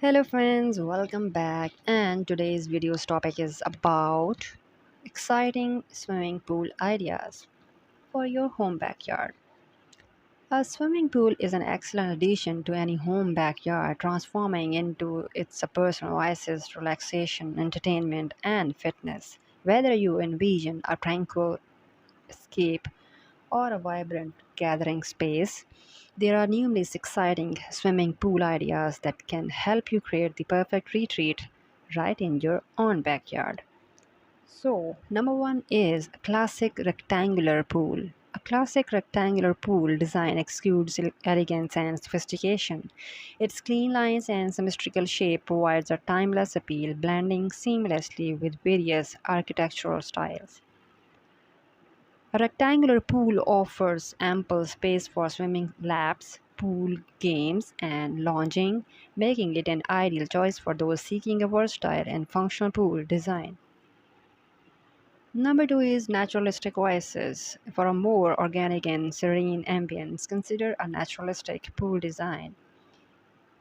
Hello friends, welcome back, and today's video's topic is about exciting swimming pool ideas for your home backyard. A swimming pool is an excellent addition to any home backyard, transforming into its a personal oasis, relaxation, entertainment, and fitness. Whether you envision a tranquil escape or a vibrant gathering space, there are numerous exciting swimming pool ideas that can help you create the perfect retreat right in your own backyard. So, number one is a classic rectangular pool. A classic rectangular pool design exudes elegance and sophistication. Its clean lines and symmetrical shape provides a timeless appeal, blending seamlessly with various architectural styles. A rectangular pool offers ample space for swimming laps, pool games, and lounging, making it an ideal choice for those seeking a versatile and functional pool design. Number two is naturalistic oasis. For a more organic and serene ambience, consider a naturalistic pool design.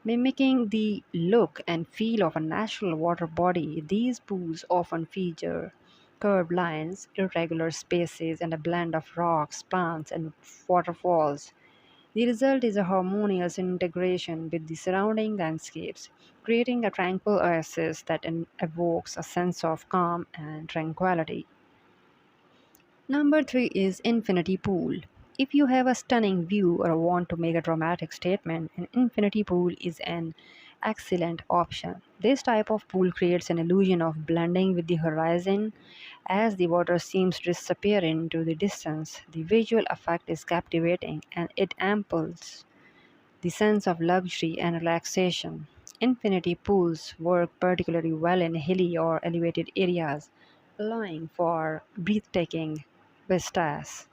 Mimicking the look and feel of a natural water body, these pools often feature curved lines, irregular spaces, and a blend of rocks, plants, and waterfalls. The result is a harmonious integration with the surrounding landscapes, creating a tranquil oasis that evokes a sense of calm and tranquility. Number three is infinity pool. If you have a stunning view or want to make a dramatic statement, an infinity pool is an excellent option. This type of pool creates an illusion of blending with the horizon as the water seems to disappear into the distance. The visual effect is captivating and it amplifies the sense of luxury and relaxation. Infinity pools work particularly well in hilly or elevated areas, allowing for breathtaking vistas.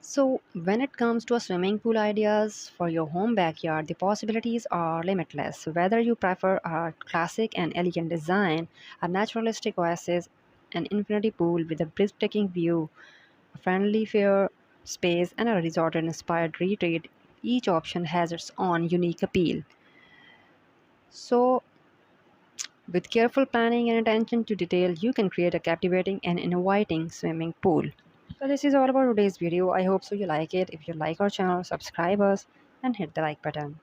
So, when it comes to a swimming pool ideas for your home backyard, the possibilities are limitless. Whether you prefer a classic and elegant design, a naturalistic oasis, an infinity pool with a breathtaking view, a friendly fair space, and a resort inspired retreat, each option has its own unique appeal. So, with careful planning and attention to detail, you can create a captivating and inviting swimming pool. So this is all about today's video. I hope so you like it. If you like our channel, subscribe us and hit the like button.